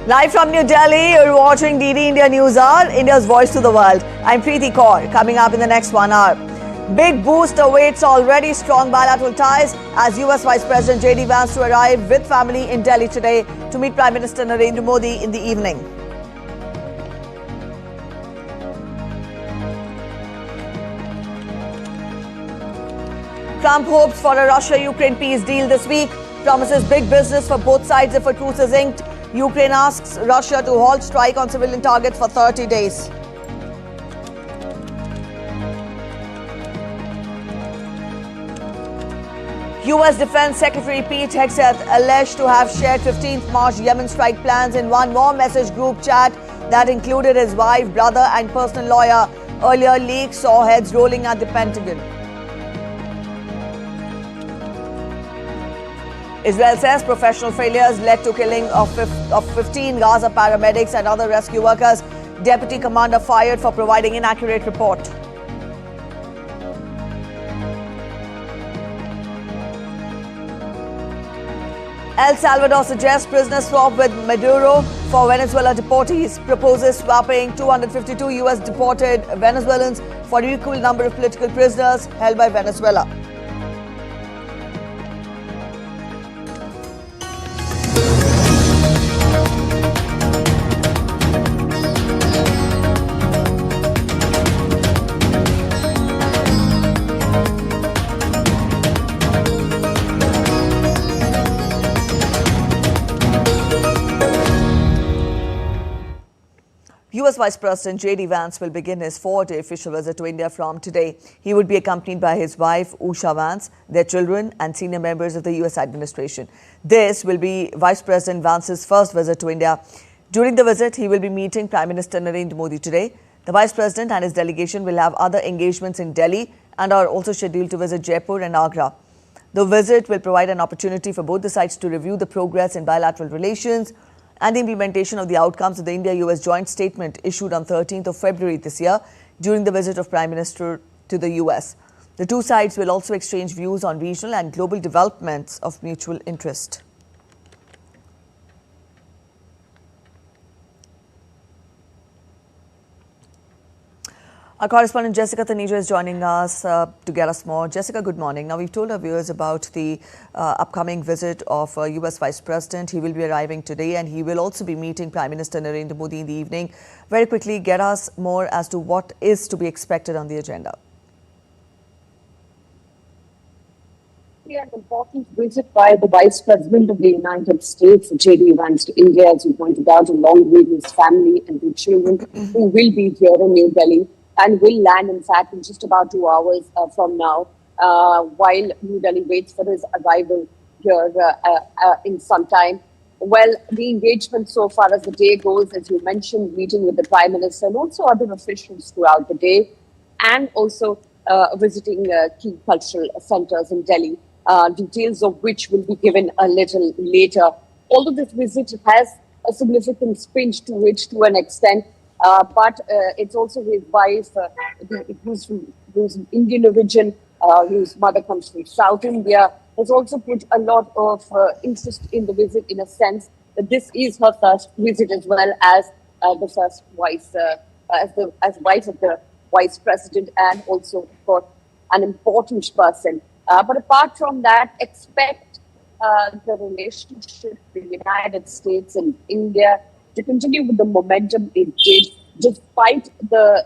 Live from New Delhi, you're watching DD India News Hour, India's voice to the world. I'm Preeti Kaur. Coming up in the next 1 hour. Big boost awaits already strong bilateral ties as US Vice President JD Vance to arrive with family in Delhi today to meet Prime Minister Narendra Modi in the evening. Trump hopes for a Russia-Ukraine peace deal this week, promises big business for both sides if a truce is inked. Ukraine asks Russia to halt strike on civilian targets for 30 days. US Defense Secretary Pete Hegseth alleged to have shared 15th March Yemen strike plans in one more message group chat that included his wife, brother and personal lawyer. Earlier leaks saw heads rolling at the Pentagon. Israel says professional failures led to killing of 15 Gaza paramedics and other rescue workers. Deputy commander fired for providing inaccurate report. El Salvador suggests prisoner swap with Maduro for Venezuela deportees. Proposes swapping 252 US deported Venezuelans for equal number of political prisoners held by Venezuela. US Vice President JD Vance will begin his 4-day official visit to India from today. He would be accompanied by his wife, Usha Vance, their children and senior members of the US administration. This will be Vice President Vance's first visit to India. During the visit, he will be meeting Prime Minister Narendra Modi today. The Vice President and his delegation will have other engagements in Delhi and are also scheduled to visit Jaipur and Agra. The visit will provide an opportunity for both the sides to review the progress in bilateral relations and the implementation of the outcomes of the India-US joint statement issued on 13th of February this year during the visit of Prime Minister to the US. The two sides will also exchange views on regional and global developments of mutual interest. Our correspondent Jessica Taneja is joining us to get us more. Jessica, good morning. Now, we've told our viewers about the upcoming visit of US Vice President. He will be arriving today and he will also be meeting Prime Minister Narendra Modi in the evening. Very quickly, get us more as to what is to be expected on the agenda. An important visit by the Vice President of the United States, JD Vance, to India, as you pointed out, along with his family and the children who will be here in New Delhi and will land, in fact, in just about 2 hours from now, while New Delhi waits for his arrival here in some time. Well, the engagement so far as the day goes, as you mentioned, meeting with the Prime Minister and also other officials throughout the day, and also visiting key cultural centers in Delhi, details of which will be given a little later. Although this visit has a significant pinch to it to an extent, but it's also his wife, who's Indian origin, whose mother comes from South India, has also put a lot of interest in the visit, in a sense that this is her first visit as well as the first wife, as wife of the Vice President, and also, of course, an important person. But apart from that, expect the relationship between the United States and India to continue with the momentum it did, despite the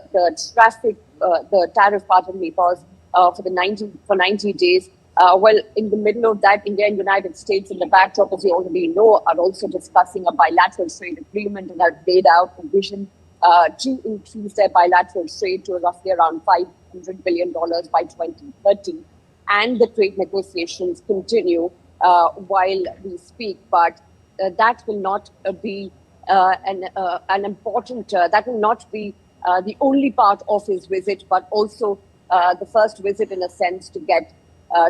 tariff pause for 90 days. Well, in the middle of that, India and United States, in the backdrop, as you already know, are also discussing a bilateral trade agreement and have laid out a vision to increase their bilateral trade to roughly around $500 billion by 2030. And the trade negotiations continue while we speak, but that will not be an important, that will not be the only part of his visit, but also the first visit, in a sense, to get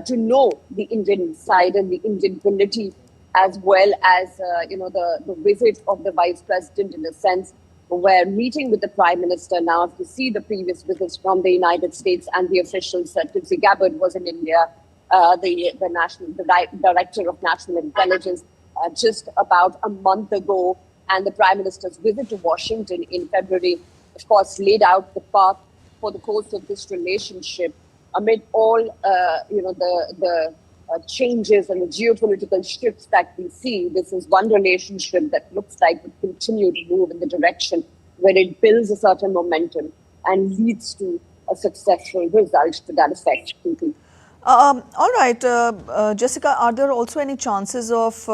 to know the Indian side and the Indian polity, as well as the visit of the Vice President, in a sense, where meeting with the Prime Minister now to see the previous visits from the United States and the officials. Tulsi Gabbard was in India, the Director of National Intelligence, just about a month ago. And the Prime Minister's visit to Washington in February, of course, laid out the path for the course of this relationship amid all, the changes and the geopolitical shifts that we see. This is one relationship that looks like it will continue to move in the direction where it builds a certain momentum and leads to a successful result to that effect. All right, Jessica, are there also any chances of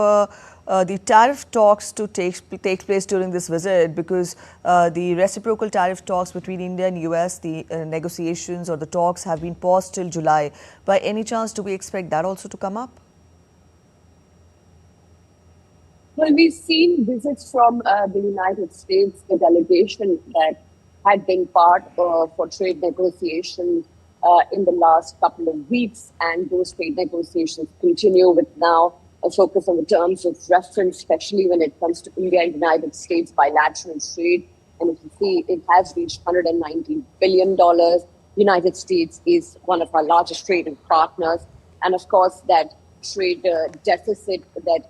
the tariff talks to take place during this visit? Because the reciprocal tariff talks between India and US, the negotiations or the talks have been paused till July. By any chance, do we expect that also to come up? Well, we've seen visits from the United States, the delegation that had been part for trade negotiations in the last couple of weeks, and those trade negotiations continue with now a focus on the terms of reference, especially when it comes to India and United States bilateral trade. And if you see, it has reached $190 billion. United States is one of our largest trading partners. And of course, that trade deficit that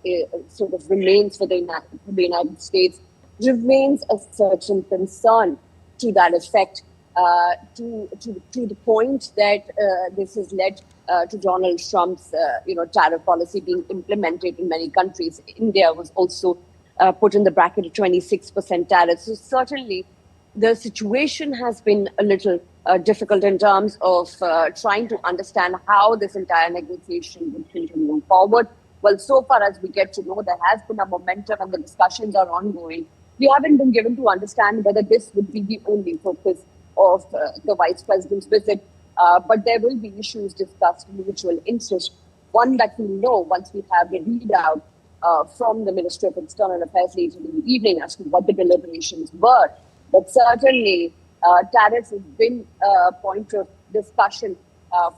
sort of remains for the United States remains a certain concern to that effect, to the point that this has led to Donald Trump's tariff policy being implemented in many countries. India was also put in the bracket of 26% tariffs. So certainly the situation has been a little difficult in terms of trying to understand how this entire negotiation will continue forward. Well, so far as we get to know, there has been a momentum and the discussions are ongoing. We haven't been given to understand whether this would be the only focus of the Vice President's visit, but there will be issues discussed in mutual interest. One that we know once we have the readout from the Ministry of External Affairs later in the evening as to what the deliberations were. But certainly, tariffs has been a point of discussion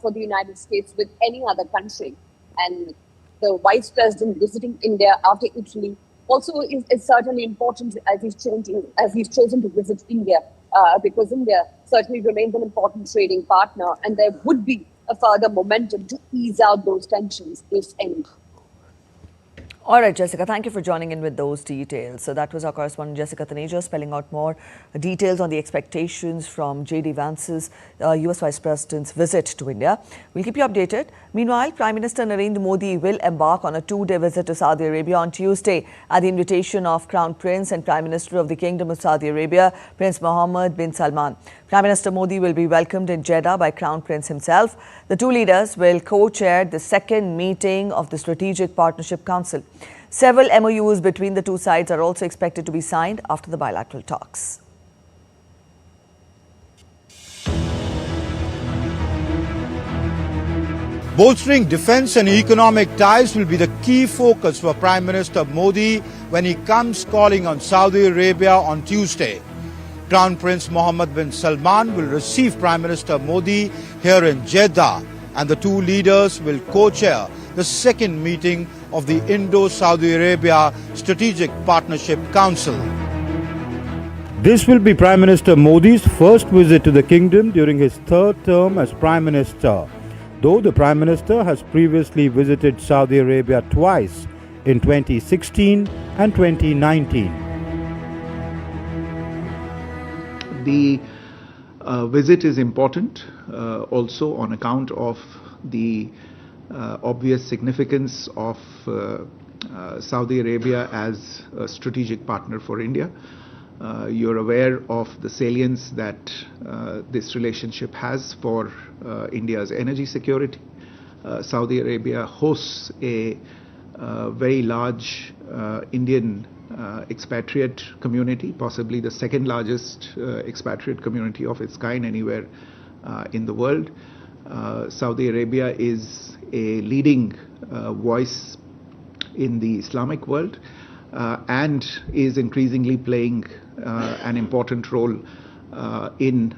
for the United States with any other country. And the Vice President visiting India after Italy also is certainly important as he's chosen to visit India, because India certainly remains an important trading partner, and there would be a further momentum to ease out those tensions, if any. All right, Jessica, thank you for joining in with those details. So that was our correspondent Jessica Taneja spelling out more details on the expectations from JD Vance's US Vice President's visit to India. We'll keep you updated. Meanwhile, Prime Minister Narendra Modi will embark on a two-day visit to Saudi Arabia on Tuesday at the invitation of Crown Prince and Prime Minister of the Kingdom of Saudi Arabia, Prince Mohammed bin Salman. Prime Minister Modi will be welcomed in Jeddah by Crown Prince himself. The two leaders will co-chair the second meeting of the Strategic Partnership Council. Several MOUs between the two sides are also expected to be signed after the bilateral talks. Bolstering defence and economic ties will be the key focus for Prime Minister Modi when he comes calling on Saudi Arabia on Tuesday. Crown Prince Mohammed bin Salman will receive Prime Minister Modi here in Jeddah, and the two leaders will co-chair the second meeting of the Indo-Saudi Arabia Strategic Partnership Council. This will be Prime Minister Modi's first visit to the kingdom during his third term as Prime Minister, though the Prime Minister has previously visited Saudi Arabia twice in 2016 and 2019. The visit is important also on account of the obvious significance of Saudi Arabia as a strategic partner for India. You're aware of the salience that this relationship has for India's energy security. Saudi Arabia hosts a very large Indian expatriate community, possibly the second largest expatriate community of its kind anywhere in the world. Saudi Arabia is a leading voice in the Islamic world and is increasingly playing an important role in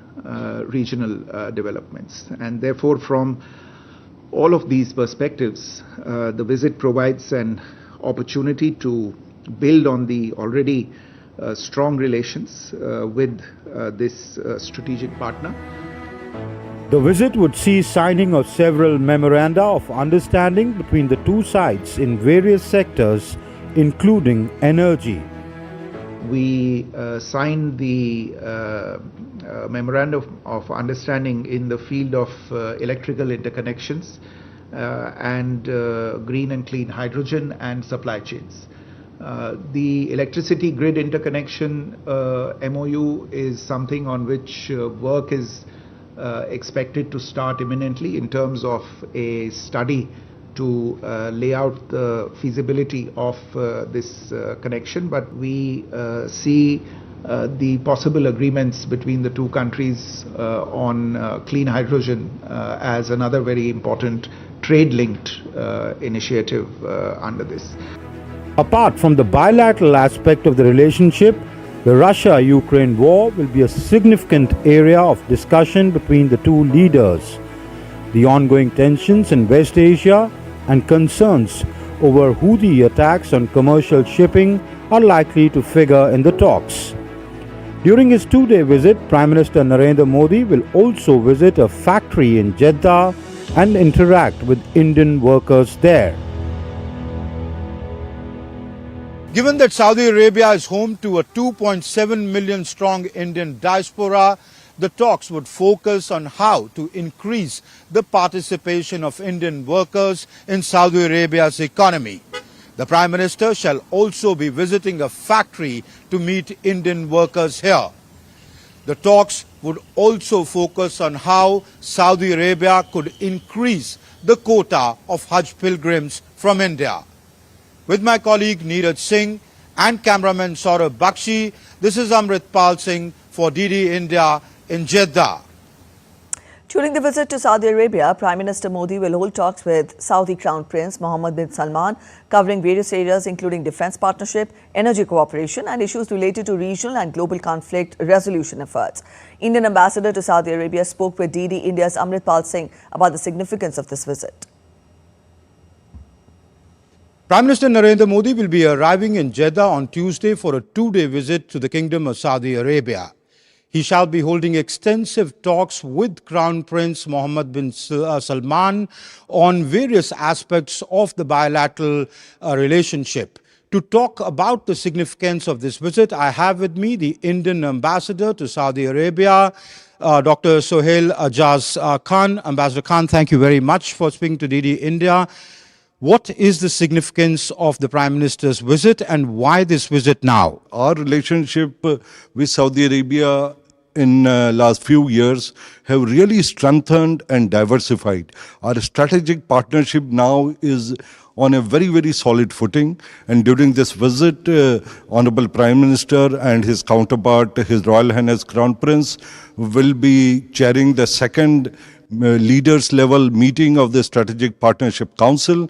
regional developments. And therefore, from all of these perspectives, the visit provides an opportunity to build on the already strong relations with this strategic partner. The visit would see signing of several memoranda of understanding between the two sides in various sectors, including energy. we signed the Memorandum of Understanding in the field of electrical interconnections and green and clean hydrogen and supply chains. The electricity grid interconnection MOU is something on which work is expected to start imminently in terms of a study to lay out the feasibility of this connection, but we see the possible agreements between the two countries on clean hydrogen as another very important trade-linked initiative under this. Apart from the bilateral aspect of the relationship, the Russia-Ukraine war will be a significant area of discussion between the two leaders. The ongoing tensions in West Asia and concerns over Houthi attacks on commercial shipping are likely to figure in the talks. During his two-day visit, Prime Minister Narendra Modi will also visit a factory in Jeddah and interact with Indian workers there. Given that Saudi Arabia is home to a 2.7 million strong Indian diaspora, the talks would focus on how to increase the participation of Indian workers in Saudi Arabia's economy. The Prime Minister shall also be visiting a factory to meet Indian workers here. The talks would also focus on how Saudi Arabia could increase the quota of Hajj pilgrims from India. With my colleague Neeraj Singh and cameraman Saurabh Bakshi, this is Amritpal Singh for DD India in Jeddah. During the visit to Saudi Arabia, Prime Minister Modi will hold talks with Saudi Crown Prince Mohammed bin Salman, covering various areas including defense partnership, energy cooperation and issues related to regional and global conflict resolution efforts. Indian ambassador to Saudi Arabia spoke with DD India's Amritpal Singh about the significance of this visit. Prime Minister Narendra Modi will be arriving in Jeddah on Tuesday for a two-day visit to the Kingdom of Saudi Arabia. He shall be holding extensive talks with Crown Prince Mohammed bin Salman on various aspects of the bilateral relationship. To talk about the significance of this visit, I have with me the Indian ambassador to Saudi Arabia, Dr. Sohail Ajaz Khan. Ambassador Khan, thank you very much for speaking to DD India. What is the significance of the Prime Minister's visit and why this visit now? Our relationship with Saudi Arabia in last few years have really strengthened and diversified. Our strategic partnership now is on a very, very solid footing. And during this visit, Honorable Prime Minister and his counterpart, His Royal Highness Crown Prince, will be chairing the second leaders level meeting of the Strategic Partnership Council,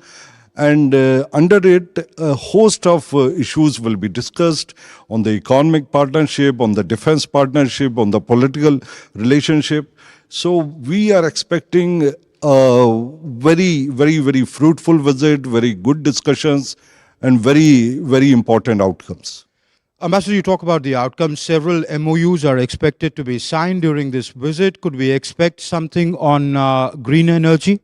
and under it a host of issues will be discussed on the economic partnership, on the defense partnership, on the political relationship. So we are expecting a very, very, very fruitful visit, very good discussions and very, very important outcomes. Ambassador, you talk about the outcomes. Several MOUs are expected to be signed during this visit. Could we expect something on green energy?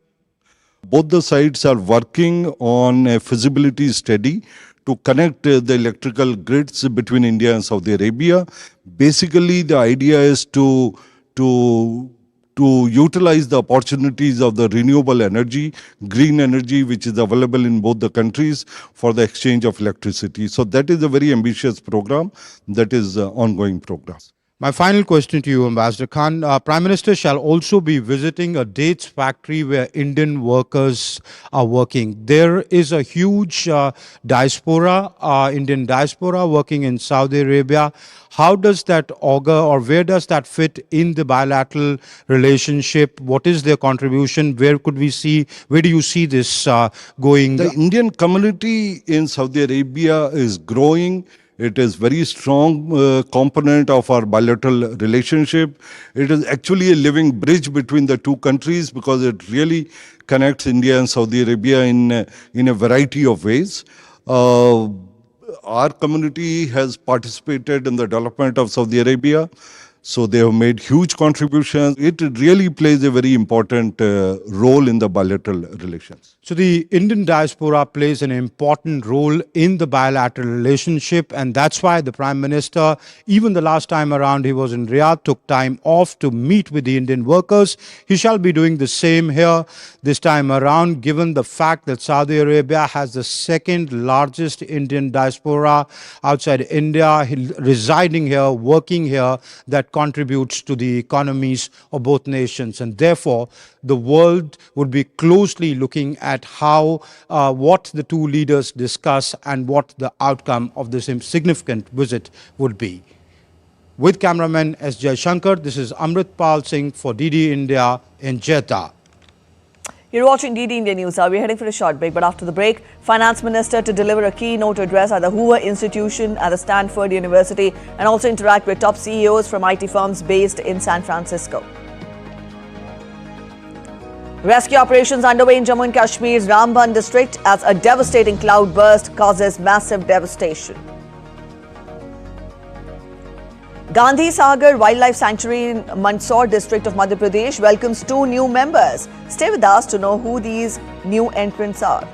Both the sides are working on a feasibility study to connect the electrical grids between India and Saudi Arabia. Basically, the idea is to utilize the opportunities of the renewable energy, green energy, which is available in both the countries for the exchange of electricity. So that is a very ambitious program. That is an ongoing program. My final question to you, Ambassador Khan. Prime Minister shall also be visiting a dates factory where Indian workers are working. There is a huge diaspora, Indian diaspora working in Saudi Arabia. How does that augur, or where does that fit in the bilateral relationship? What is their contribution? Where do you see this going? The Indian community in Saudi Arabia is growing. It is very strong component of our bilateral relationship. It is actually a living bridge between the two countries because it really connects India and Saudi Arabia in a variety of ways. Our community has participated in the development of Saudi Arabia, so they have made huge contributions. It really plays a very important role in the bilateral relations. So the Indian diaspora plays an important role in the bilateral relationship, and that's why the Prime Minister, even the last time around he was in Riyadh, took time off to meet with the Indian workers. He shall be doing the same here this time around, given the fact that Saudi Arabia has the second largest Indian diaspora outside India, residing here, working here, that contributes to the economies of both nations. And therefore, the world would be closely looking at how what the two leaders discuss and what the outcome of this significant visit would be. With cameraman S. Jaishankar, this is Amritpal Singh for DD India in Jeddah. You're watching DD India News. We're heading for a short break, but after the break, Finance Minister to deliver a keynote address at the Hoover Institution at the Stanford University and also interact with top CEOs from IT firms based in San Francisco. Rescue operations underway in Jammu and Kashmir's Ramban district as a devastating cloud burst causes massive devastation. Gandhi Sagar Wildlife Sanctuary in Mandsaur district of Madhya Pradesh welcomes 2 new members. Stay with us to know who these new entrants are.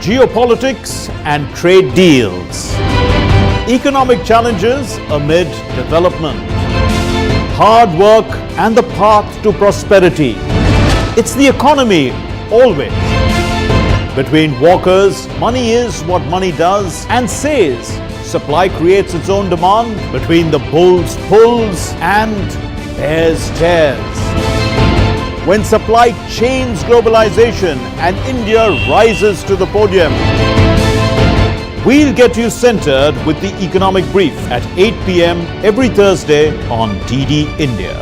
Geopolitics and trade deals. Economic challenges amid development. Hard work and the path to prosperity. It's the economy always. Between walkers, money is what money does and says. Supply creates its own demand. Between the bulls pulls and bears tears. When supply chains globalization and India rises to the podium. We'll get you centered with the economic brief at 8 p.m. every Thursday on DD India.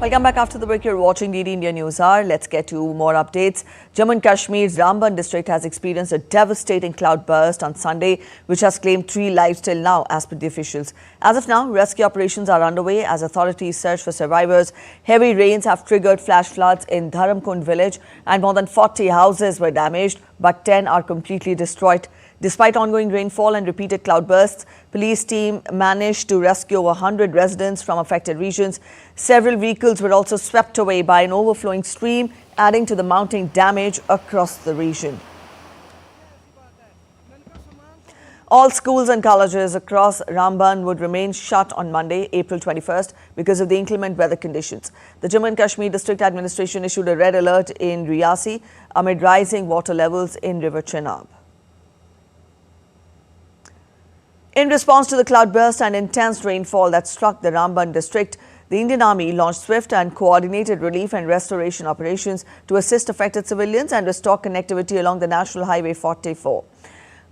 Welcome back after the break. You're watching DD India News Hour. Let's get to more updates. Jammu and Kashmir's Ramban district has experienced a devastating cloud burst on Sunday, which has claimed 3 lives till now, as per the officials. As of now, rescue operations are underway as authorities search for survivors. Heavy rains have triggered flash floods in Dharamkund village and more than 40 houses were damaged, but 10 are completely destroyed. Despite ongoing rainfall and repeated cloudbursts, police team managed to rescue over 100 residents from affected regions. Several vehicles were also swept away by an overflowing stream, adding to the mounting damage across the region. All schools and colleges across Ramban would remain shut on Monday, April 21st, because of the inclement weather conditions. The Jammu and Kashmir District Administration issued a red alert in Riyasi amid rising water levels in River Chenab. In response to the cloudburst and intense rainfall that struck the Ramban district, the Indian Army launched swift and coordinated relief and restoration operations to assist affected civilians and restore connectivity along the National Highway 44.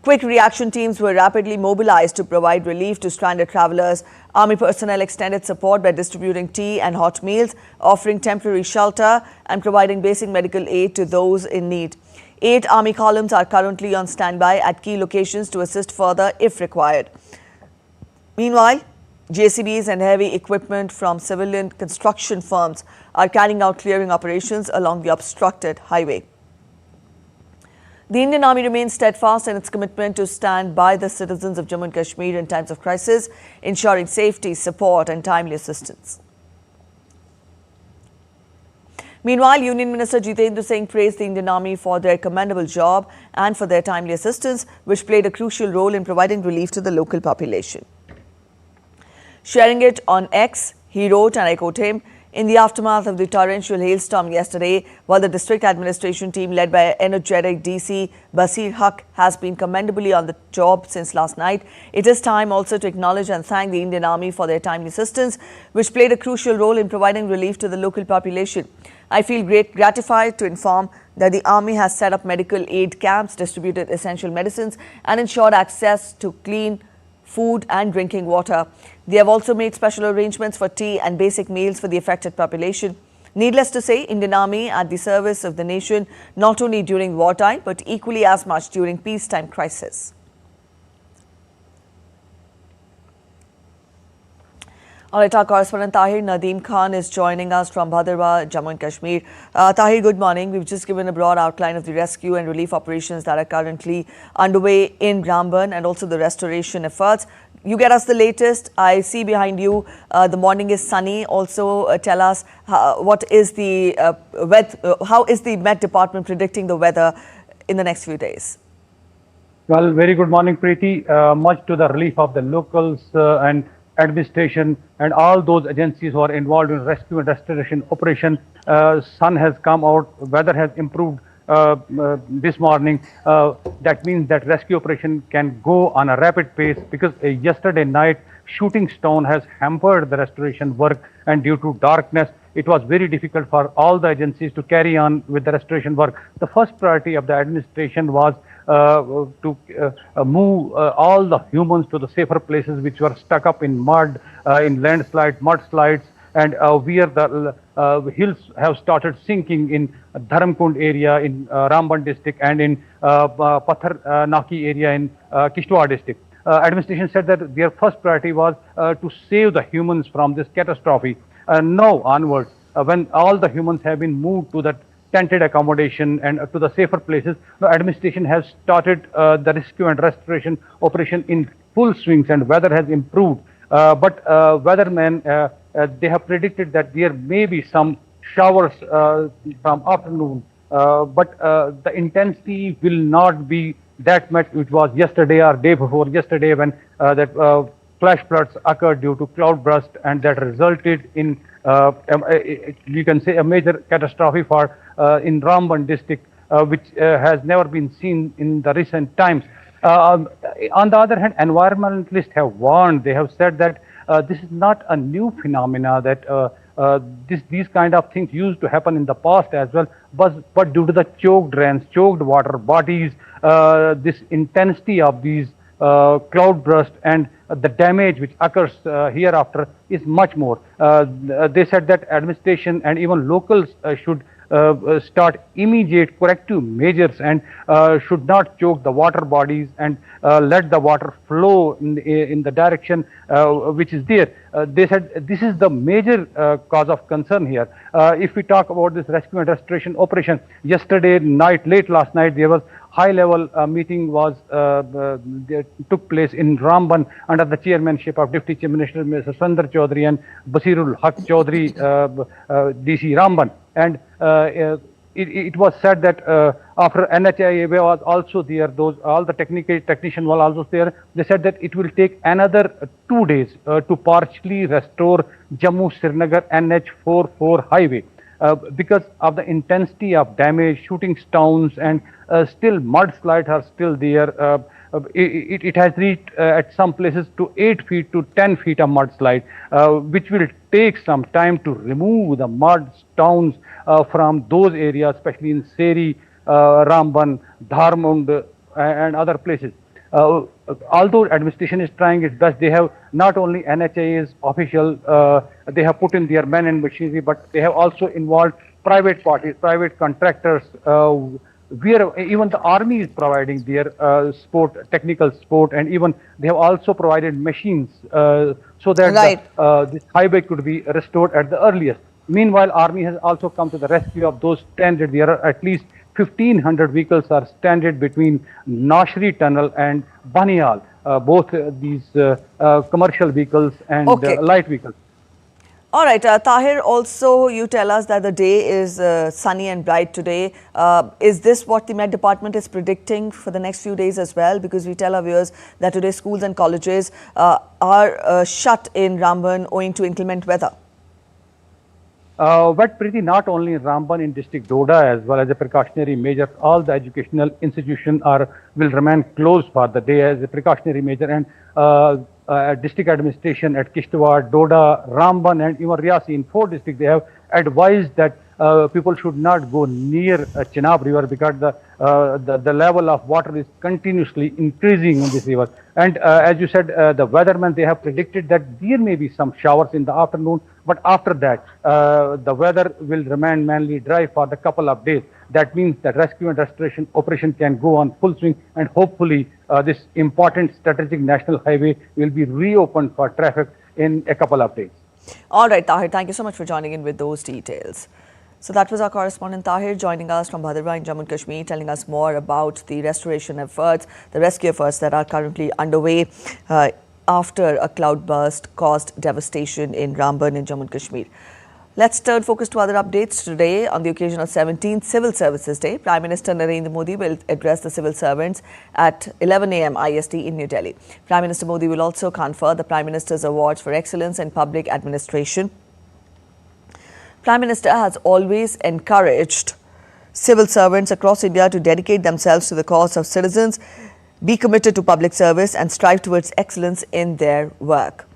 Quick reaction teams were rapidly mobilized to provide relief to stranded travelers. Army personnel extended support by distributing tea and hot meals, offering temporary shelter and providing basic medical aid to those in need. 8 Army columns are currently on standby at key locations to assist further if required. Meanwhile, JCBs and heavy equipment from civilian construction firms are carrying out clearing operations along the obstructed highway. The Indian Army remains steadfast in its commitment to stand by the citizens of Jammu and Kashmir in times of crisis, ensuring safety, support and timely assistance. Meanwhile, Union Minister Jitendra Singh praised the Indian Army for their commendable job and for their timely assistance, which played a crucial role in providing relief to the local population. Sharing it on X, he wrote, and I quote him, "In the aftermath of the torrential hailstorm yesterday, while the district administration team led by energetic DC Basir Haq has been commendably on the job since last night, it is time also to acknowledge and thank the Indian Army for their timely assistance, which played a crucial role in providing relief to the local population. I feel gratified to inform that the Army has set up medical aid camps, distributed essential medicines and ensured access to clean food and drinking water. They have also made special arrangements for tea and basic meals for the affected population. Needless to say, Indian Army at the service of the nation, not only during wartime, but equally as much during peacetime crisis." All right, our correspondent Tahir Nadeem Khan is joining us from Bhaderwah, Jammu and Kashmir. Tahir, good morning. We've just given a broad outline of the rescue and relief operations that are currently underway in Ramban and also the restoration efforts. You get us the latest. I see behind you the morning is sunny. Also, tell us what is the how is the Met Department predicting the weather in the next few days? Well, very good morning, Preeti. Much to the relief of the locals and administration and all those agencies who are involved in rescue and restoration operation. Sun has come out, weather has improved this morning. That means that rescue operation can go on a rapid pace because yesterday night shooting stone has hampered the restoration work, and due to darkness it was very difficult for all the agencies to carry on with the restoration work. The first priority of the administration was to move all the humans to the safer places which were stuck up in mud, in landslides, mudslides, and where the hills have started sinking in Dharamkund area in Ramban district and in Pathar Naki area in Kishtwar district. Administration said that their first priority was to save the humans from this catastrophe. Now onwards, when all the humans have been moved to that tented accommodation and to the safer places, the administration has started the rescue and restoration operation in full swings, and weather has improved. But weathermen, they have predicted that there may be some showers from afternoon, but the intensity will not be that much which was yesterday or day before yesterday, when that flash floods occurred due to cloud burst, and that resulted in you can say a major catastrophe for in Ramban district, which has never been seen in the recent times. On the other hand, environmentalists have warned. They have said that this is not a new phenomena, that these kind of things used to happen in the past as well, but due to the choked drains, choked water bodies, this intensity of these cloud burst and the damage which occurs hereafter is much more. They said that administration and even locals should start immediate corrective measures and should not choke the water bodies and let the water flow in the direction which is there. They said this is the major cause of concern here. If we talk about this rescue and restoration operation, yesterday night, late last night, there was high-level meeting was took place in Ramban under the chairmanship of Deputy Chief Minister Mr. Sundar Chaudhary and Basirul Haq Chaudhary, DC Ramban. And it was said that after NHIA was also there, all the technicians were also there. They said that it will take another 2 days to partially restore Jammu-Srinagar NH44 highway. Because of the intensity of damage, shooting stones, and still mudslides are still there. It has reached at some places to 8 feet to 10 feet of mudslide, which will take some time to remove the mud stones from those areas, especially in Seri, Ramban, Dharmund, and other places. Although administration is trying its best, they have not only NHIA's official, they have put in their men and machinery, but they have also involved private parties, private contractors, where even the army is providing their technical support, and even they have also provided machines so that this highway could be restored at the earliest. Meanwhile, army has also come to the rescue of those stranded. There are at least 1,500 vehicles are stranded between Nashri Tunnel and Banial, both these commercial vehicles and light vehicles. All right, Tahir, also you tell us that the day is sunny and bright today. Is this what the Met Department is predicting for the next few days as well? Because we tell our viewers that today schools and colleges are shut in Ramban owing to inclement weather. But pretty not only in Ramban, in district Doda as well as a precautionary measure, all the educational institutions will remain closed for the day as a precautionary measure, and district administration at Kishtwar, Doda, Ramban, and even Riyasi in 4 districts, they have advised that people should not go near Chenab river because the level of water is continuously increasing in this river. And as you said, the weathermen, they have predicted that there may be some showers in the afternoon, but after that, the weather will remain mainly dry for the couple of days. That means that rescue and restoration operation can go on full swing, and hopefully this important strategic national highway will be reopened for traffic in a couple of days. All right, Tahir, thank you so much for joining in with those details. So that was our correspondent Tahir joining us from Bhadra in Jammu and Kashmir, telling us more about the restoration efforts, the rescue efforts that are currently underway after a cloudburst caused devastation in Ramban in Jammu and Kashmir. Let's turn focus to other updates. Today, on the occasion of 17th Civil Services Day, Prime Minister Narendra Modi will address the civil servants at 11 a.m. IST in New Delhi. Prime Minister Modi will also confer the Prime Minister's Awards for Excellence in Public Administration. Prime Minister has always encouraged civil servants across India to dedicate themselves to the cause of citizens, be committed to public service and strive towards excellence in their work.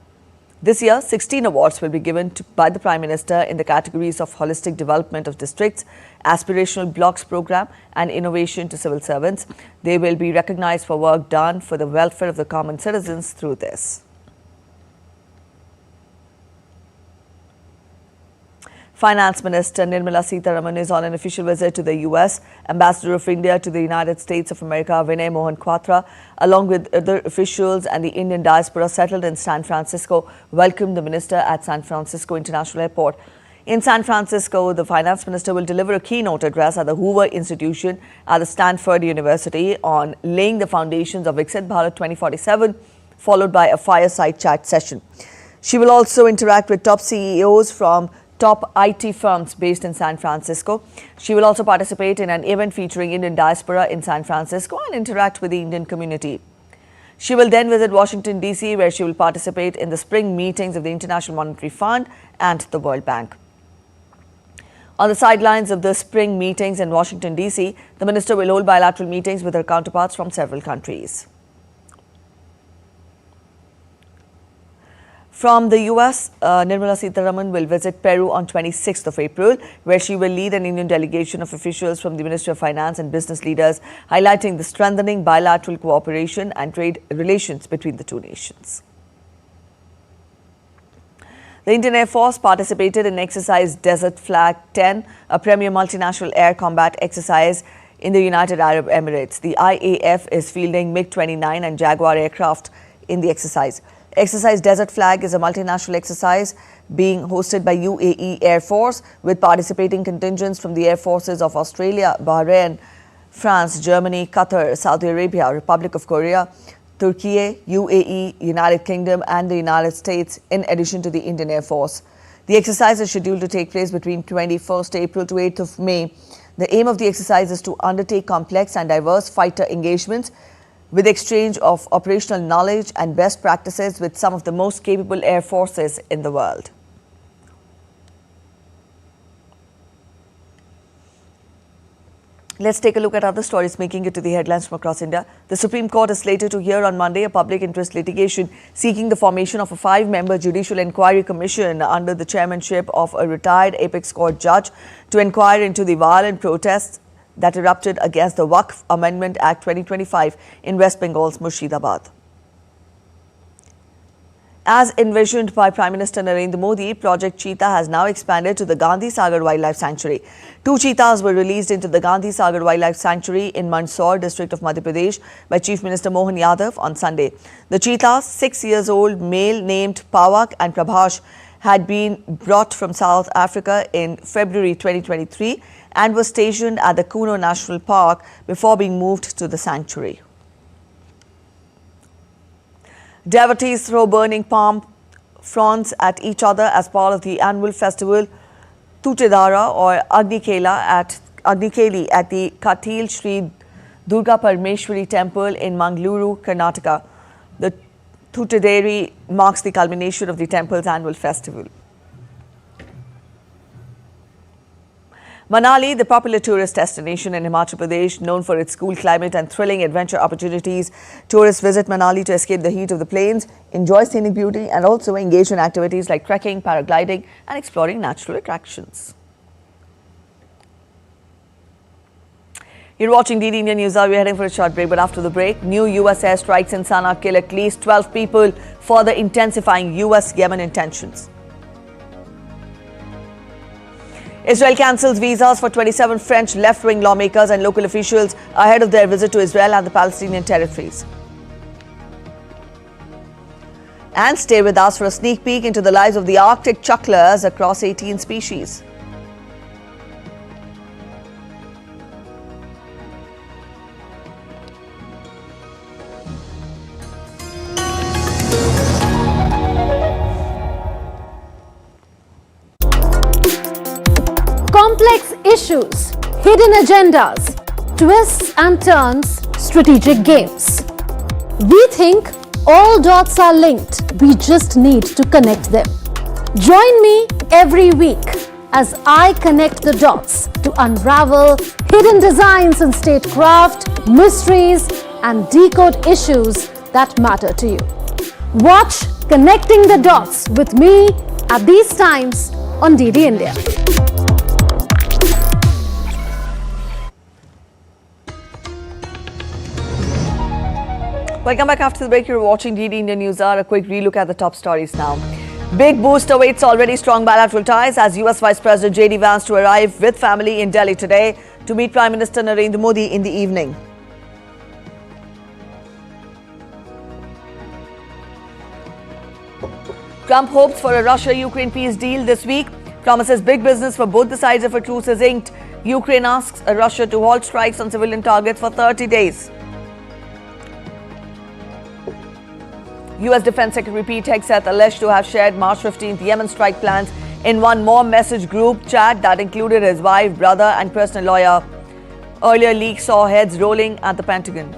This year, 16 awards will be given by the Prime Minister in the categories of Holistic Development of Districts, Aspirational Blocks Programme and Innovation to Civil Servants. They will be recognized for work done for the welfare of the common citizens through this. Finance Minister Nirmala Sitharaman is on an official visit to the US. Ambassador of India to the United States of America, Vinay Mohan Kwatra, along with other officials and the Indian diaspora settled in San Francisco, welcomed the minister at San Francisco International Airport. In San Francisco, the finance minister will deliver a keynote address at the Hoover Institution at the Stanford University on laying the foundations of Hegseth Bharat 2047, followed by a fireside chat session. She will also interact with top CEOs from top IT firms based in San Francisco. She will also participate in an event featuring Indian diaspora in San Francisco and interact with the Indian community. She will then visit Washington, D.C., where she will participate in the spring meetings of the International Monetary Fund and the World Bank. On the sidelines of the spring meetings in Washington, D.C., the minister will hold bilateral meetings with her counterparts from several countries. From the US, Nirmala Sitharaman will visit Peru on 26th of April, where she will lead an Indian delegation of officials from the Ministry of Finance and business leaders, highlighting the strengthening bilateral cooperation and trade relations between the two nations. The Indian Air Force participated in exercise Desert Flag 10, a premier multinational air combat exercise in the United Arab Emirates. The IAF is fielding MiG-29 and Jaguar aircraft in the exercise. Exercise Desert Flag is a multinational exercise being hosted by UAE Air Force with participating contingents from the Air Forces of Australia, Bahrain, France, Germany, Qatar, Saudi Arabia, Republic of Korea, Turkey, UAE, United Kingdom and the United States, in addition to the Indian Air Force. The exercise is scheduled to take place between 21st April to 8th of May. The aim of the exercise is to undertake complex and diverse fighter engagements with exchange of operational knowledge and best practices with some of the most capable air forces in the world. Let's take a look at other stories making it to the headlines from across India. The Supreme Court is slated to hear on Monday a public interest litigation seeking the formation of a 5-member Judicial Inquiry Commission under the chairmanship of a retired Apex Court judge to inquire into the violent protests that erupted against the Waqf Amendment Act 2025 in West Bengal's Murshidabad. As envisioned by Prime Minister Narendra Modi, Project Cheetah has now expanded to the Gandhi Sagar Wildlife Sanctuary. 2 cheetahs were released into the Gandhi Sagar Wildlife Sanctuary in Mandsaur district of Madhya Pradesh by Chief Minister Mohan Yadav on Sunday. The cheetahs, 6 years old male named Pawak and Prabhash, had been brought from South Africa in February 2023 and was stationed at the Kuno National Park before being moved to the sanctuary. Devotees throw burning palm fronds at each other as part of the annual festival Tutedara or Agnikeli at the Katil Sri Durga Parmeshwari Temple in Mangaluru, Karnataka. The Tutedari marks the culmination of the temple's annual festival. Manali, the popular tourist destination in Himachal Pradesh, known for its cool climate and thrilling adventure opportunities. Tourists visit Manali to escape the heat of the plains, enjoy scenic beauty and also engage in activities like trekking, paragliding and exploring natural attractions. You're watching DD Indian News. We're heading for a short break, but after the break, new US airstrikes in Sana'a kill at least 12 people, further intensifying US-Yemen tensions. Israel cancels visas for 27 French left-wing lawmakers and local officials ahead of their visit to Israel and the Palestinian territories. And stay with us for a sneak peek into the lives of the Arctic chuklas across 18 species. Complex issues, hidden agendas, twists and turns, strategic games. We think all dots are linked. We just need to connect them. Join me every week as I connect the dots to unravel hidden designs in statecraft, mysteries, and decode issues that matter to you. Watch Connecting the Dots with me at these times on DD India. Welcome back after the break. You're watching DD India News Hour. A quick relook at the top stories now. Big boost awaits already strong bilateral ties as US Vice President JD Vance to arrive with family in Delhi today to meet Prime Minister Narendra Modi in the evening. Trump hopes for a Russia-Ukraine peace deal this week, promises big business for both the sides if a truce is inked. Ukraine asks Russia to halt strikes on civilian targets for 30 days. US Defense Secretary Pete Hegseth alleged to have shared March 15th Yemen strike plans in one more message group chat that included his wife, brother and personal lawyer. Earlier leaks saw heads rolling at the Pentagon.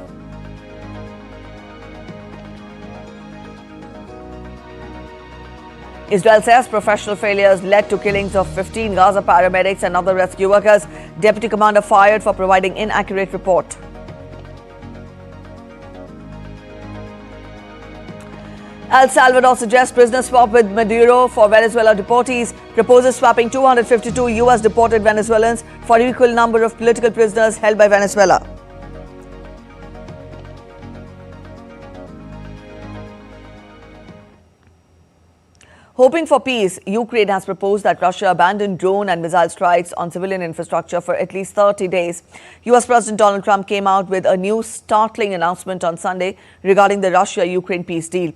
Israel says professional failures led to killings of 15 Gaza paramedics and other rescue workers. Deputy commander fired for providing inaccurate report. El Salvador suggests prisoner swap with Maduro for Venezuela deportees, proposes swapping 252 US deported Venezuelans for equal number of political prisoners held by Venezuela. Hoping for peace, Ukraine has proposed that Russia abandon drone and missile strikes on civilian infrastructure for at least 30 days. US President Donald Trump came out with a new startling announcement on Sunday regarding the Russia-Ukraine peace deal.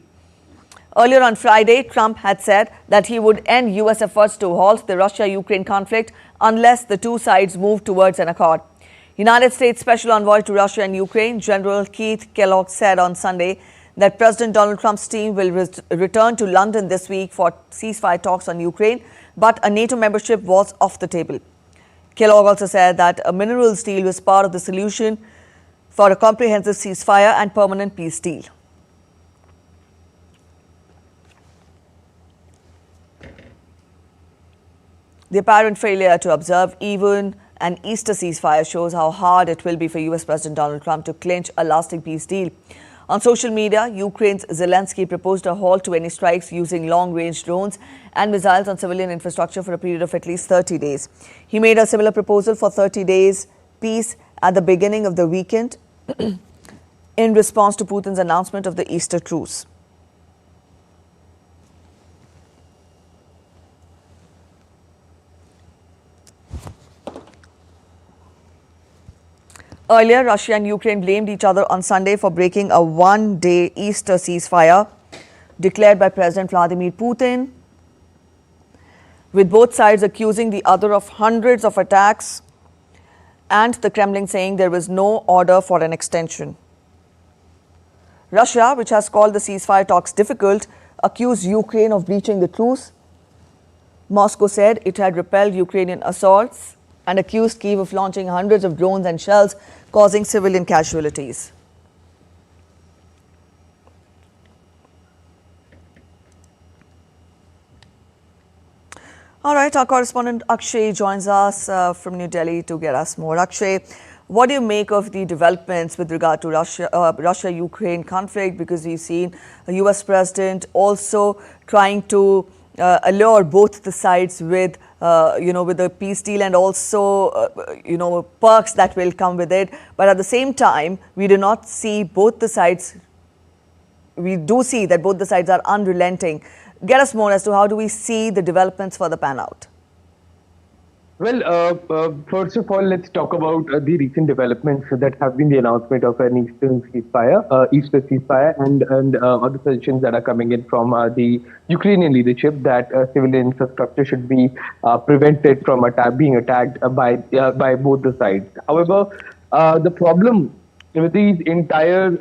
Earlier on Friday, Trump had said that he would end US efforts to halt the Russia-Ukraine conflict unless the two sides moved towards an accord. United States Special Envoy to Russia and Ukraine, General Keith Kellogg, said on Sunday that President Donald Trump's team will return to London this week for ceasefire talks on Ukraine, but a NATO membership was off the table. Kellogg also said that a minerals deal was part of the solution for a comprehensive ceasefire and permanent peace deal. The apparent failure to observe even an Easter ceasefire shows how hard it will be for US President Donald Trump to clinch a lasting peace deal. On social media, Ukraine's Zelensky proposed a halt to any strikes using long-range drones and missiles on civilian infrastructure for a period of at least 30 days. He made a similar proposal for 30 days peace at the beginning of the weekend in response to Putin's announcement of the Easter truce. Earlier, Russia and Ukraine blamed each other on Sunday for breaking a one-day Easter ceasefire declared by President Vladimir Putin, with both sides accusing the other of hundreds of attacks and the Kremlin saying there was no order for an extension. Russia, which has called the ceasefire talks difficult, accused Ukraine of breaching the truce. Moscow said it had repelled Ukrainian assaults and accused Kyiv of launching hundreds of drones and shells, causing civilian casualties. All right, our correspondent Akshay joins us from New Delhi to get us more. Akshay, what do you make of the developments with regard to Russia-Ukraine conflict? Because we've seen a US president also trying to allure both the sides with with a peace deal and also, perks that will come with it. But at the same time, we do not see both the sides. We do see that both the sides are unrelenting. Get us more as to how do we see the developments further pan out? Well, first of all, let's talk about the recent developments that have been the announcement of an Eastern ceasefire, and other suggestions that are coming in from the Ukrainian leadership that civilian infrastructure should be prevented from being attacked by both the sides. However, the problem with the entire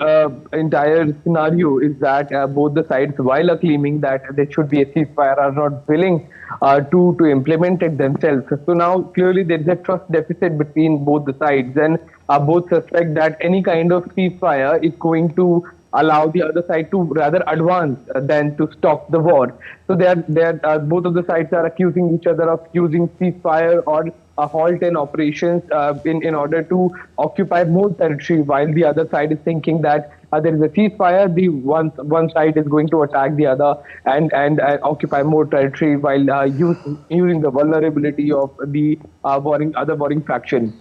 scenario is that both the sides, while claiming that there should be a ceasefire, are not willing to implement it themselves. So now clearly there is a trust deficit between both the sides, and both suspect that any kind of ceasefire is going to allow the other side to rather advance than to stop the war. So both of the sides are accusing each other of using ceasefire or a halt in operations in order to occupy more territory, while the other side is thinking that there is a ceasefire, the one side is going to attack the other and occupy more territory while using the vulnerability of the other warring faction.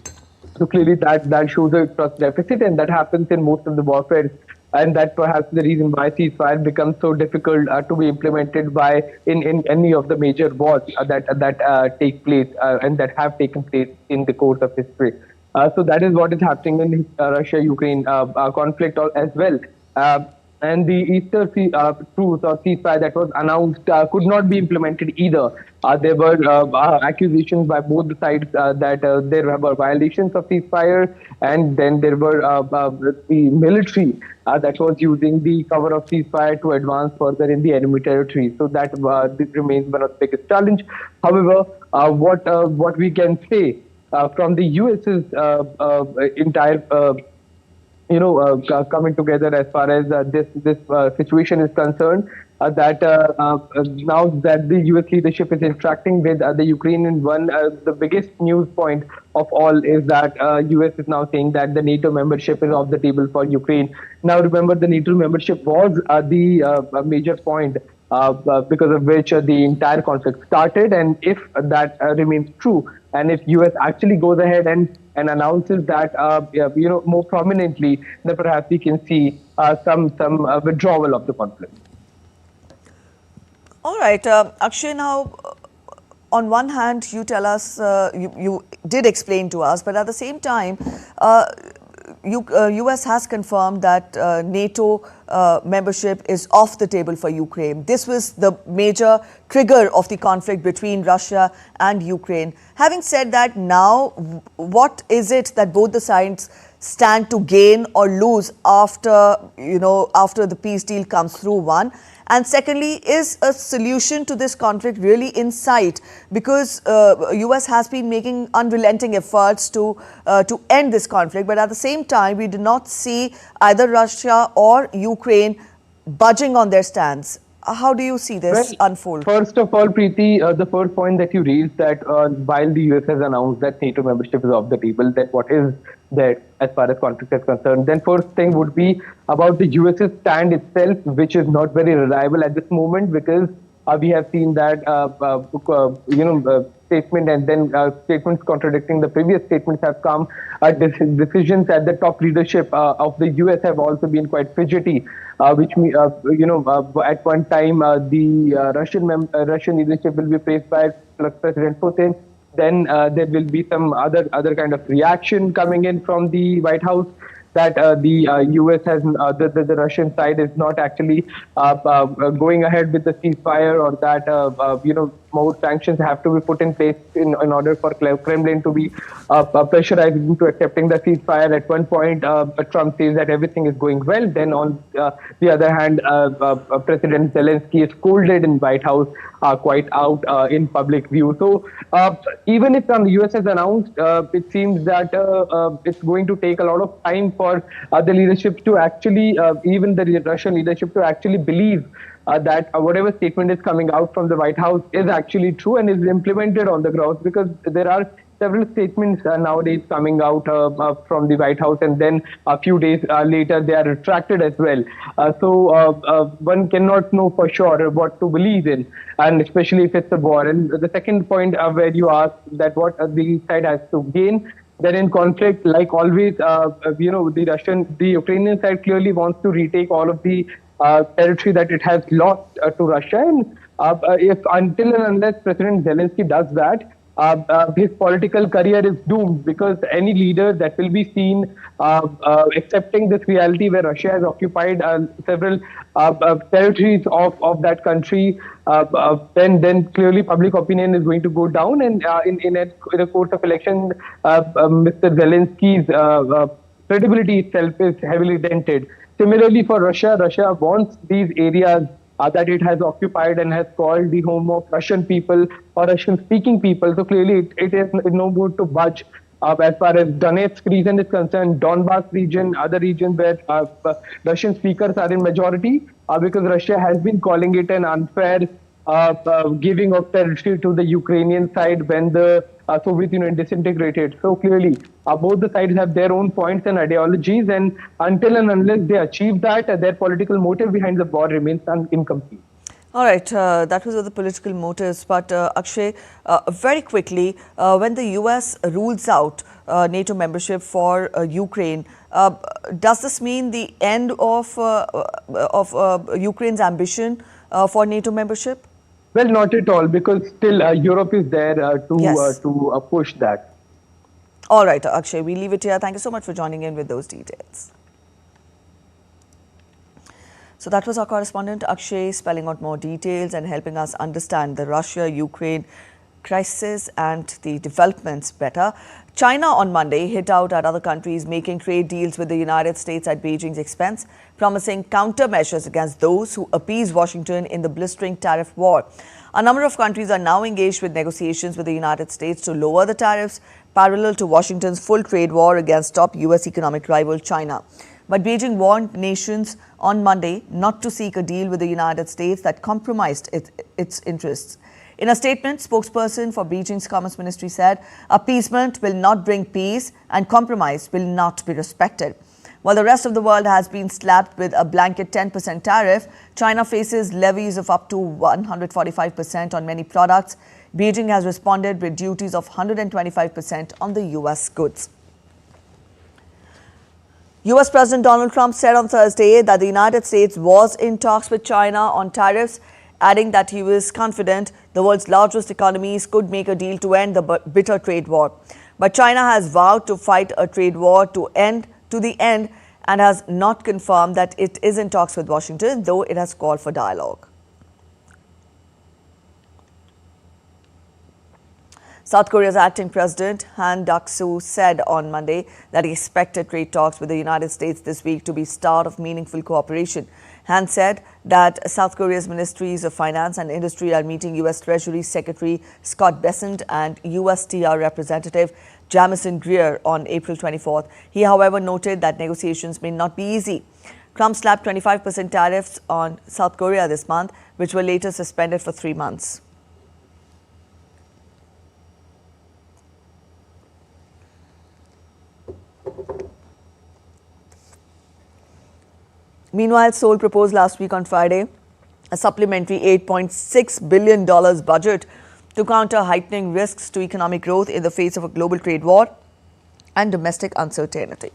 So clearly that shows a trust deficit, and that happens in most of the warfare. And that perhaps the reason why ceasefire becomes so difficult to be implemented in any of the major wars that take place and that have taken place in the course of history. So that is what is happening in Russia-Ukraine conflict as well. And the Easter truce or ceasefire that was announced could not be implemented either. There were accusations by both the sides that there were violations of ceasefire, and then there were the military that was using the cover of ceasefire to advance further in the enemy territory. So that this remains one of the biggest challenge. However, what we can say from the US's entire coming together as far as this situation is concerned, that now that the US leadership is interacting with the Ukrainian one, the biggest news point of all is that US is now saying that the NATO membership is off the table for Ukraine. Now remember, the NATO membership was the major point because of which the entire conflict started, and if that remains true, and if US actually goes ahead and announces that more prominently, then perhaps we can see some withdrawal of the conflict. All right, Akshay, now on one hand you tell us, you did explain to us, but at the same time US has confirmed that NATO membership is off the table for Ukraine. This was the major trigger of the conflict between Russia and Ukraine. Having said that, now what is it that both the sides stand to gain or lose after the peace deal comes through, one? And secondly, is a solution to this conflict really in sight? Because US has been making unrelenting efforts to end this conflict, but at the same time, we do not see either Russia or Ukraine budging on their stance. How do you see this unfold? First of all, Preeti, the first point that you raised, that while the US has announced that NATO membership is off the table, that what is there as far as conflict is concerned, then first thing would be about the US's stand itself, which is not very reliable at this moment, because we have seen that statement, and then statements contradicting the previous statements have come. Decisions at the top leadership of the US have also been quite fidgety, which at one time the Russian leadership will be praised by President Putin. Then there will be some other kind of reaction coming in from the White House, that the US has, the Russian side is not actually going ahead with the ceasefire, or that more sanctions have to be put in place in order for Kremlin to be pressurized into accepting the ceasefire. At one point, Trump says that everything is going well. Then on the other hand, President Zelensky is scolded in White House, quite out in public view. So even if the US has announced, it seems that it's going to take a lot of time for the leadership to actually, even the Russian leadership, to actually believe that whatever statement is coming out from the White House is actually true and is implemented on the ground, because there are several statements nowadays coming out from the White House, and then a few days later they are retracted as well. So one cannot know for sure what to believe in, and especially if it's a war. And the second point where you asked that what the side has to gain, then in conflict, like always, the Ukrainian side clearly wants to retake all of the territory that it has lost to Russia. And if until and unless President Zelensky does that, his political career is doomed, because any leader that will be seen accepting this reality where Russia has occupied several territories of that country, then clearly public opinion is going to go down, and in a course of election, Mr. Zelensky's credibility itself is heavily dented. Similarly, for Russia, Russia wants these areas that it has occupied and has called the home of Russian people or Russian-speaking people. So clearly, it is no good to budge. As far as Donetsk region is concerned, Donbass region, other regions where Russian speakers are in majority, because Russia has been calling it an unfair giving of territory to the Ukrainian side when the Soviet Union disintegrated. So clearly, both the sides have their own points and ideologies, and until and unless they achieve that, their political motive behind the war remains incomplete. All right, that was the political motives. But Akshay, very quickly, when the US rules out NATO membership for Ukraine, does this mean the end of Ukraine's ambition for NATO membership? Well, not at all, because still Europe is there to push that. All right, Akshay, we leave it here. Thank you so much for joining in with those details. So that was our correspondent Akshay spelling out more details and helping us understand the Russia-Ukraine crisis and the developments better. China on Monday hit out at other countries making trade deals with the United States at Beijing's expense, promising countermeasures against those who appease Washington in the blistering tariff war. A number of countries are now engaged with negotiations with the United States to lower the tariffs, parallel to Washington's full trade war against top US economic rival China. But Beijing warned nations on Monday not to seek a deal with the United States that compromised its interests. In a statement, spokesperson for Beijing's Commerce Ministry said, appeasement will not bring peace and compromise will not be respected. While the rest of the world has been slapped with a blanket 10% tariff, China faces levies of up to 145% on many products. Beijing has responded with duties of 125% on the US goods. US President Donald Trump said on Thursday that the United States was in talks with China on tariffs, adding that he was confident the world's largest economies could make a deal to end the bitter trade war. But China has vowed to fight a trade war to the end and has not confirmed that it is in talks with Washington, though it has called for dialogue. South Korea's acting president, Han Duck-soo, said on Monday that he expected trade talks with the United States this week to be start of meaningful cooperation. Han said that South Korea's Ministries of Finance and Industry are meeting U.S. Treasury Secretary Scott Bessent and USTR Representative Jamison Greer on April 24th. He, however, noted that negotiations may not be easy. Trump slapped 25% tariffs on South Korea this month, which were later suspended for 3 months. Meanwhile, Seoul proposed last week on Friday a supplementary $8.6 billion budget to counter heightening risks to economic growth in the face of a global trade war and domestic uncertainty.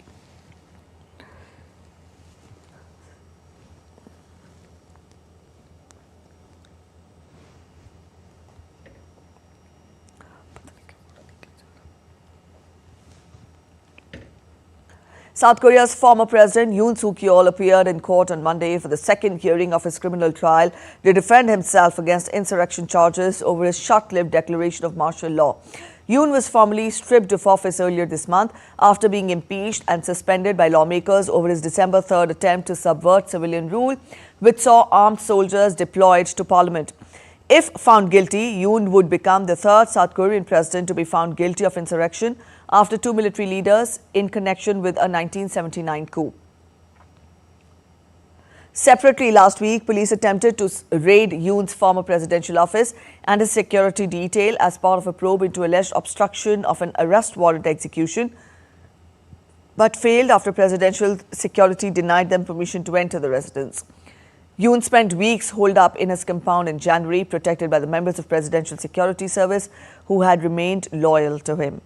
South Korea's former president Yoon Suk-yeol appeared in court on Monday for the second hearing of his criminal trial to defend himself against insurrection charges over his short-lived declaration of martial law. Yoon was formally stripped of office earlier this month after being impeached and suspended by lawmakers over his December 3rd attempt to subvert civilian rule, which saw armed soldiers deployed to parliament. If found guilty, Yoon would become the third South Korean president to be found guilty of insurrection after 2 military leaders in connection with a 1979 coup. Separately, last week, police attempted to raid Yoon's former presidential office and his security detail as part of a probe into alleged obstruction of an arrest warrant execution, but failed after presidential security denied them permission to enter the residence. Yoon spent weeks holed up in his compound in January, protected by the members of Presidential Security Service who had remained loyal to him.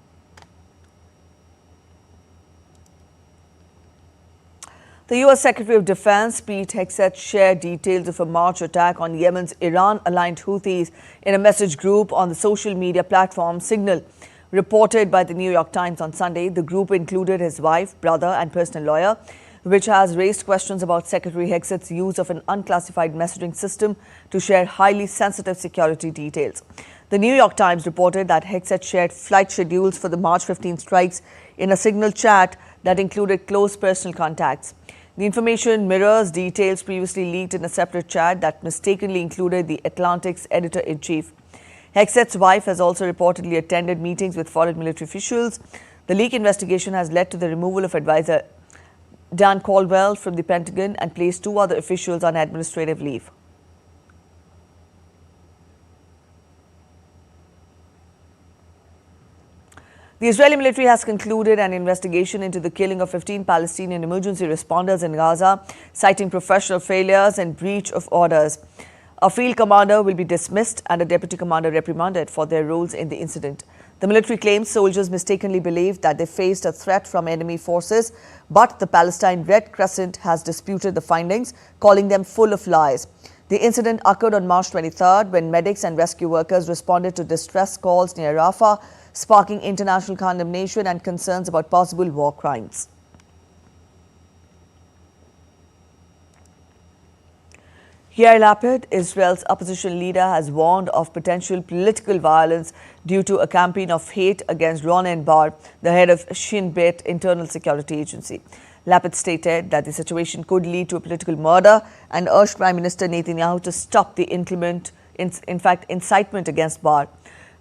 The US Secretary of Defense, Pete Hegseth, shared details of a March attack on Yemen's Iran-aligned Houthis in a message group on the social media platform Signal. Reported by the New York Times on Sunday, the group included his wife, brother and personal lawyer, which has raised questions about Secretary Hegseth's use of an unclassified messaging system to share highly sensitive security details. The New York Times reported that Hegseth shared flight schedules for the March 15 strikes in a Signal chat that included close personal contacts. The information mirrors details previously leaked in a separate chat that mistakenly included the Atlantic's editor-in-chief. Hegseth's wife has also reportedly attended meetings with foreign military officials. The leak investigation has led to the removal of advisor Dan Caldwell from the Pentagon and placed 2 other officials on administrative leave. The Israeli military has concluded an investigation into the killing of 15 Palestinian emergency responders in Gaza, citing professional failures and breach of orders. A field commander will be dismissed and a deputy commander reprimanded for their roles in the incident. The military claims soldiers mistakenly believed that they faced a threat from enemy forces, but the Palestine Red Crescent has disputed the findings, calling them full of lies. The incident occurred on March 23rd when medics and rescue workers responded to distress calls near Rafah, sparking international condemnation and concerns about possible war crimes. Yair Lapid, Israel's opposition leader, has warned of potential political violence due to a campaign of hate against Ronen Bar, the head of Shin Bet Internal Security Agency. Lapid stated that the situation could lead to a political murder and urged Prime Minister Netanyahu to stop the incitement against Bar.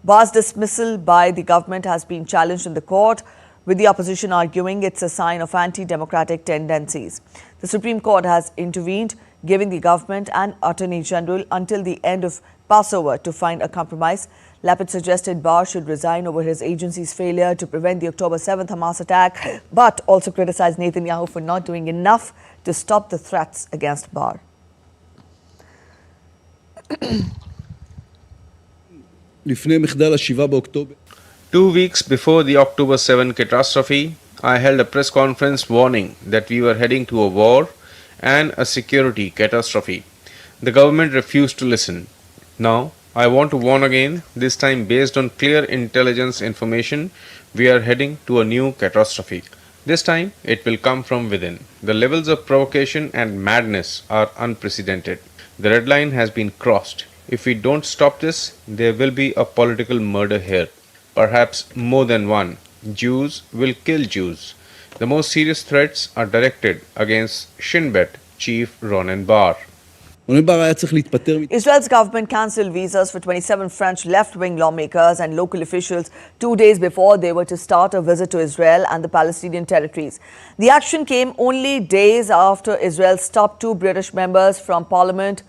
Bar's dismissal by the government has been challenged in the court, with the opposition arguing it's a sign of anti-democratic tendencies. The Supreme Court has intervened, giving the government and Attorney General until the end of Passover to find a compromise. Lapid suggested Bar should resign over his agency's failure to prevent the October 7th Hamas attack, but also criticized Netanyahu for not doing enough to stop the threats against Bar. 2 weeks before the October 7 catastrophe, I held a press conference warning that we were heading to a war and a security catastrophe. The government refused to listen. Now, I want to warn again, this time based on clear intelligence information, we are heading to a new catastrophe. This time, it will come from within. The levels of provocation and madness are unprecedented. The red line has been crossed. If we don't stop this, there will be a political murder here. Perhaps more than one. Jews will kill Jews. The most serious threats are directed against Shin Bet chief Ronen Bar. Israel's government cancelled visas for 27 French left-wing lawmakers and local officials 2 days before they were to start a visit to Israel and the Palestinian territories. The action came only days after Israel stopped 2 British members from parliament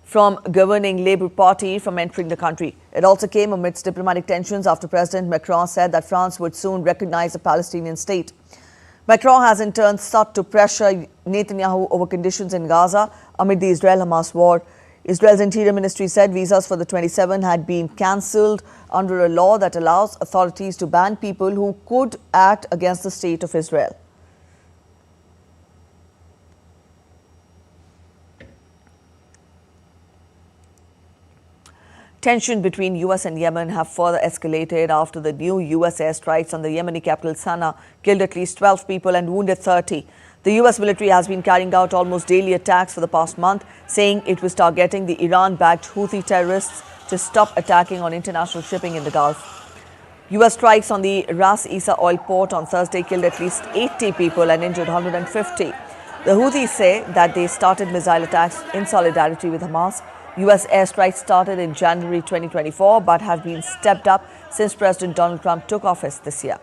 from governing Labour Party from entering the country. It also came amidst diplomatic tensions after President Macron said that France would soon recognize a Palestinian state. Macron has in turn sought to pressure Netanyahu over conditions in Gaza amid the Israel-Hamas war. Israel's Interior Ministry said visas for the 27 had been cancelled under a law that allows authorities to ban people who could act against the state of Israel. Tension between US and Yemen have further escalated after the new US airstrikes on the Yemeni capital Sana'a killed at least 12 people and wounded 30. The US military has been carrying out almost daily attacks for the past month, saying it was targeting the Iran-backed Houthi terrorists to stop attacking on international shipping in the Gulf. US strikes on the Ras Isa oil port on Thursday killed at least 80 people and injured 150. The Houthis say that they started missile attacks in solidarity with Hamas. US airstrikes started in January 2024 but have been stepped up since President Donald Trump took office this year.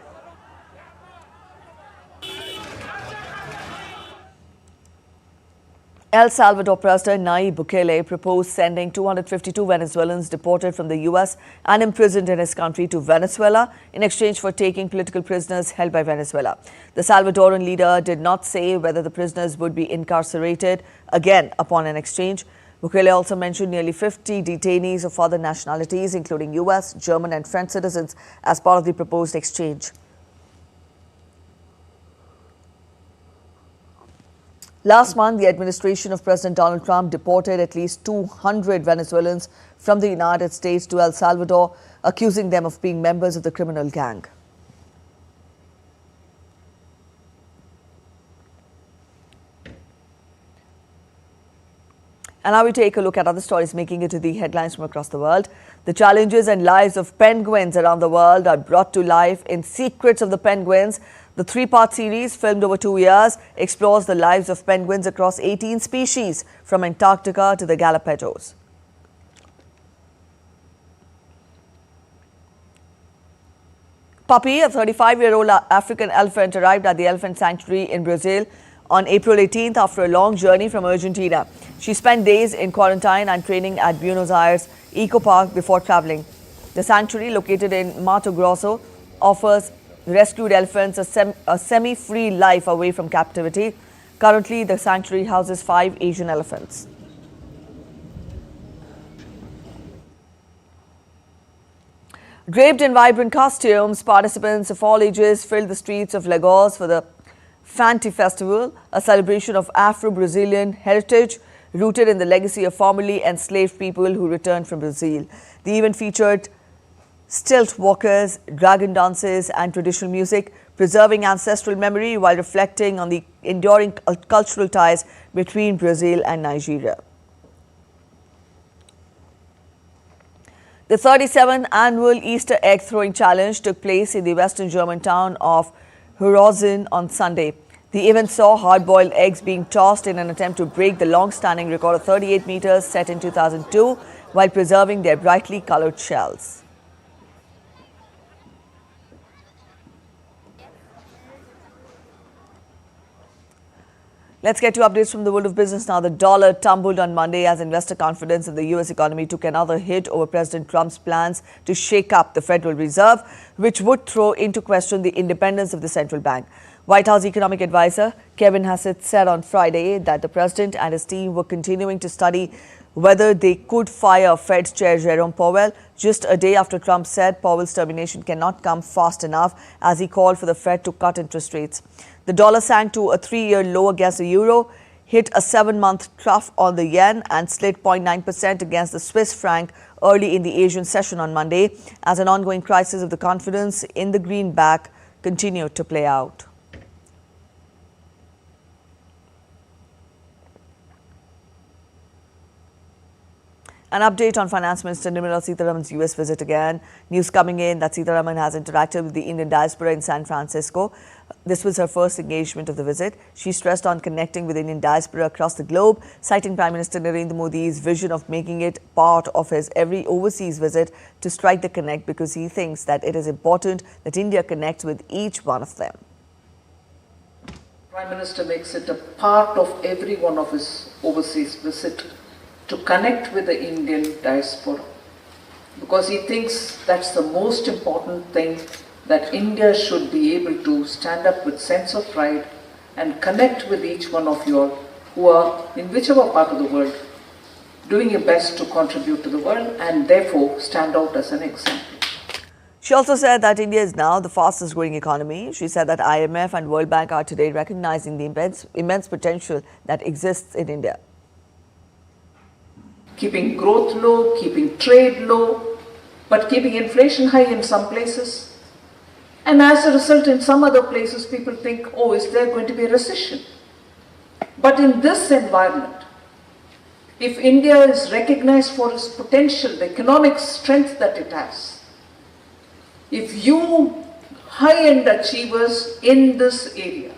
El Salvador President Nayib Bukele proposed sending 252 Venezuelans deported from the US and imprisoned in his country to Venezuela in exchange for taking political prisoners held by Venezuela. The Salvadoran leader did not say whether the prisoners would be incarcerated again upon an exchange. Bukele also mentioned nearly 50 detainees of other nationalities, including US, German and French citizens, as part of the proposed exchange. Last month, the administration of President Donald Trump deported at least 200 Venezuelans from the United States to El Salvador, accusing them of being members of the criminal gang. And now we take a look at other stories making it to the headlines from across the world. The challenges and lives of penguins around the world are brought to life in Secrets of the Penguins. The three-part series, filmed over 2 years, explores the lives of penguins across 18 species, from Antarctica to the Galapagos. Puppy, a 35-year-old African elephant, arrived at the elephant sanctuary in Brazil on April 18th after a long journey from Argentina. She spent days in quarantine and training at Buenos Aires Eco Park before traveling. The sanctuary, located in Mato Grosso, offers rescued elephants a semi-free life away from captivity. Currently, the sanctuary houses 5 Asian elephants. Draped in vibrant costumes, participants of all ages filled the streets of Lagos for the Fanti Festival, a celebration of Afro-Brazilian heritage rooted in the legacy of formerly enslaved people who returned from Brazil. The event featured stilt walkers, dragon dances and traditional music, preserving ancestral memory while reflecting on the enduring cultural ties between Brazil and Nigeria. The 37th annual Easter egg throwing challenge took place in the western German town of Horizon on Sunday. The event saw hard-boiled eggs being tossed in an attempt to break the long-standing record of 38 meters set in 2002 while preserving their brightly colored shells. Let's get to updates from the world of business now. The dollar tumbled on Monday as investor confidence in the U.S. economy took another hit over President Trump's plans to shake up the Federal Reserve, which would throw into question the independence of the central bank. White House economic advisor Kevin Hegseth said on Friday that the president and his team were continuing to study whether they could fire Fed Chair Jerome Powell, just a day after Trump said Powell's termination cannot come fast enough as he called for the Fed to cut interest rates. The dollar sank to a 3-year low against the euro, hit a 7-month trough on the yen and slid 0.9% against the Swiss franc early in the Asian session on Monday as an ongoing crisis of the confidence in the greenback continued to play out. An update on Finance Minister Nirmala Sitharaman's US visit again. News coming in that Sitharaman has interacted with the Indian diaspora in San Francisco. This was her first engagement of the visit. She stressed on connecting with Indian diaspora across the globe, citing Prime Minister Narendra Modi's vision of making it part of his every overseas visit to strike the connect, because he thinks that it is important that India connects with each one of them. Prime Minister makes it a part of every one of his overseas visit to connect with the Indian diaspora, because he thinks that's the most important thing, that India should be able to stand up with sense of pride and connect with each one of you all who are in whichever part of the world doing your best to contribute to the world and therefore stand out as an example. She also said that India is now the fastest growing economy. She said that IMF and World Bank are today recognizing the immense potential that exists in India. Keeping growth low, keeping trade low, but keeping inflation high in some places. And as a result, in some other places, people think, oh, is there going to be a recession? But in this environment, if India is recognized for its potential, the economic strength that it has, if you high-end achievers in this area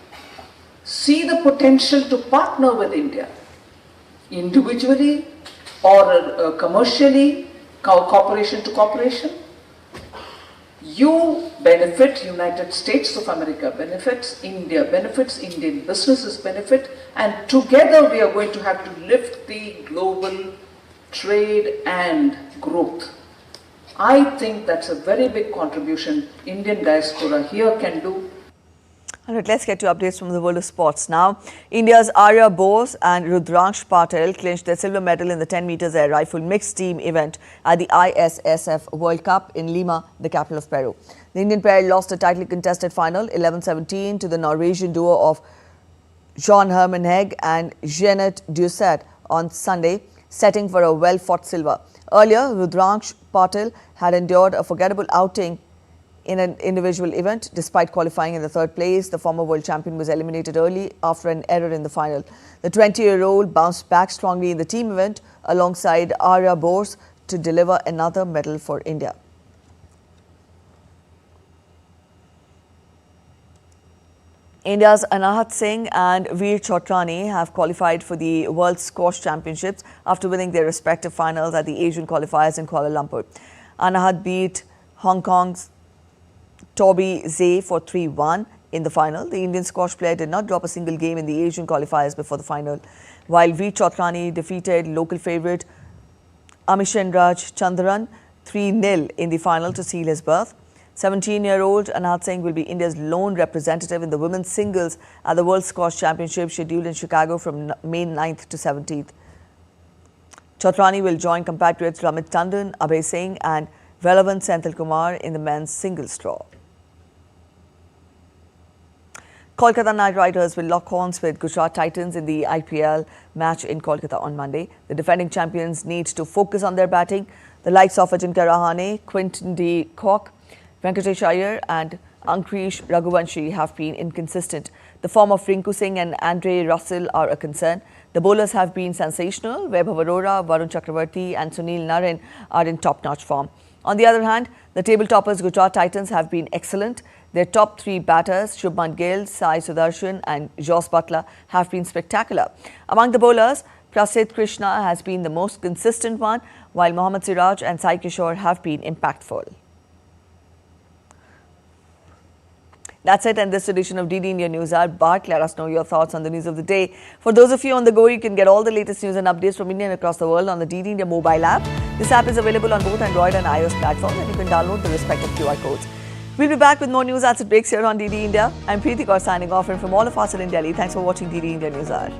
see the potential to partner with India, individually or commercially, cooperation to cooperation, you benefit, United States of America benefits, India benefits, Indian businesses benefit, and together we are going to have to lift the global trade and growth. I think that's a very big contribution Indian diaspora here can do. All right, let's get to updates from the world of sports now. India's Arya Bose and Rudraksh Patel clinched their silver medal in the 10 meters air rifle mixed team event at the ISSF World Cup in Lima, the capital of Peru. The Indian pair lost a tightly contested final 11-17 to the Norwegian duo of Jean-Hermann Hegg and Jeanette Doucet on Sunday, setting for a well-fought silver. Earlier, Rudraksh Patil had endured a forgettable outing in an individual event. Despite qualifying in the third place, the former world champion was eliminated early after an error in the final. The 20-year-old bounced back strongly in the team event alongside Arya Bose to deliver another medal for India. India's Anahat Singh and Veer Chotrani have qualified for the World Squash Championships after winning their respective finals at the Asian qualifiers in Kuala Lumpur. Anahat beat Hong Kong's Toby Zay for 3-1 in the final. The Indian squash player did not drop a single game in the Asian qualifiers before the final, while Veer Chotrani defeated local favourite Amishenraj Chandran 3-0 in the final to seal his berth. 17-year-old Anahat Singh will be India's lone representative in the women's singles at the World Squash Championship scheduled in Chicago from May 9th to 17th. Chotrani will join compatriots Ramit Tandon, Abhay Singh and Velavan Senthil Kumar in the men's singles draw. Kolkata Knight Riders will lock horns with Gujarat Titans in the IPL match in Kolkata on Monday. The defending champions need to focus on their batting. The likes of Ajinkya Rahane, Quinton de Kock, Venkatesh Iyer and Ankrish Raghuvanshi have been inconsistent. The form of Rinku Singh and Andre Russell are a concern. The bowlers have been sensational. Vaibhav Arora, Varun Chakravarti and Sunil Narine are in top-notch form. On the other hand, the table toppers Gujarat Titans have been excellent. Their top three batters, Shubman Gill, Sai Sudarshan and Jos Butler, have been spectacular. Among the bowlers, Prasidh Krishna has been the most consistent one, while Mohammad Siraj and Sai Kishore have been impactful. That's it, and this edition of DD India News Hour. Bart, let us know your thoughts on the news of the day. For those of you on the go, you can get all the latest news and updates from India and across the world on the DD India mobile app. This app is available on both Android and iOS platforms, and you can download the respective QR codes. We'll be back with more news as it breaks here on DD India. I'm Preeti Kaur signing off, and from all of us at India, thanks for watching DD India News Hour.